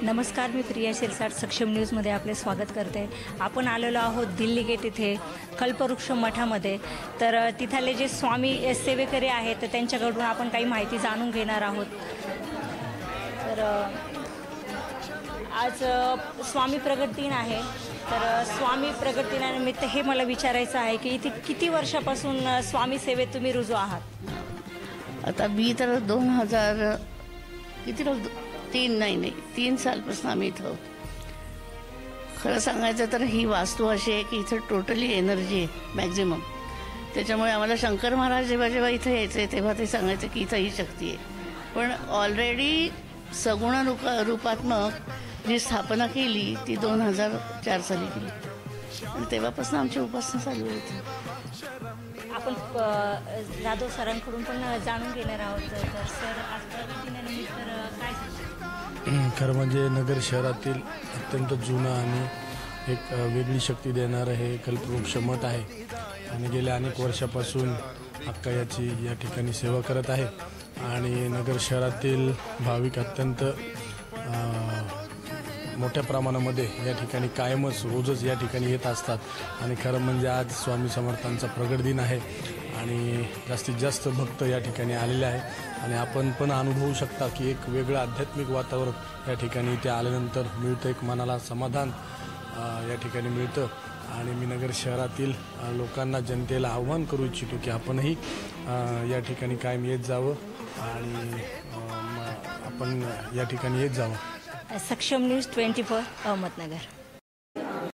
नमस्कार, मी प्रिया शिरसाट सक्षम न्यूजमध्ये आपले स्वागत करते। आपण आलेलो आहोत दिल्ली गेट इथे कल्पवृक्ष मठामध्ये। तर तिथले जे स्वामी सेवेकरी आहेत तर त्यांच्याकडून आपण काही माहिती जाणून घेणार आहोत। तर आज स्वामी प्रगट दिन आहे। तर स्वामी प्रगट दिनानिमित्त हे मला विचारायचं आहे की इथे किती वर्षापासून स्वामी सेवेत तुम्ही रुजू आहात? आता मी तर 2000 किती 3 सालपासून आम्ही इथं आहोत। खरं सांगायचं तर ही वास्तू अशी आहे की इथं टोटली एनर्जी आहे मॅक्झिमम। त्याच्यामुळे आम्हाला शंकर महाराज जेव्हा इथं यायचे तेव्हा ते सांगायचे की इथं ही शक्ती आहे। पण ऑलरेडी सगुण रूपात्मक जी स्थापना केली ती 2004 साली केली आणि तेव्हापासून आमची उपासना चालू होती। आपण जाधव सरांकडून पण जाणून घेणार आहोत। तर सर, आज प्रगट दिनानिमित्त काय सांगता? खरं म्हणजे नगर शहरातील अत्यंत जुनं आणि एक वेगळी शक्ती देणारं हे कल्पवृक्ष मठ आहे आणि गेल्या अनेक वर्षापासून अक्का याची या ठिकाणी सेवा करत आहे आणि नगर शहरातील भाविक अत्यंत मोठ्या प्रमाणामध्ये या ठिकाणी कायमच रोजच या ठिकाणी येत असतात। आणि खरं म्हणजे आज स्वामी समर्थांचा प्रगट दिन आहे आणि जास्तीत जास्त भक्त या ठिकाणी आलेले आहे आणि आपण पण अनुभवू शकता की एक वेगळं आध्यात्मिक वातावरण या ठिकाणी इथे आल्यानंतर मिळतं, एक मनाला समाधान या ठिकाणी मिळतं। आणि मी नगर शहरातील लोकांना, जनतेला आव्हान करू इच्छितो की आपणही या ठिकाणी कायम येत जावं आणि आपण या ठिकाणी येत जावं। सक्षम न्यूज 24 अहमदनगर।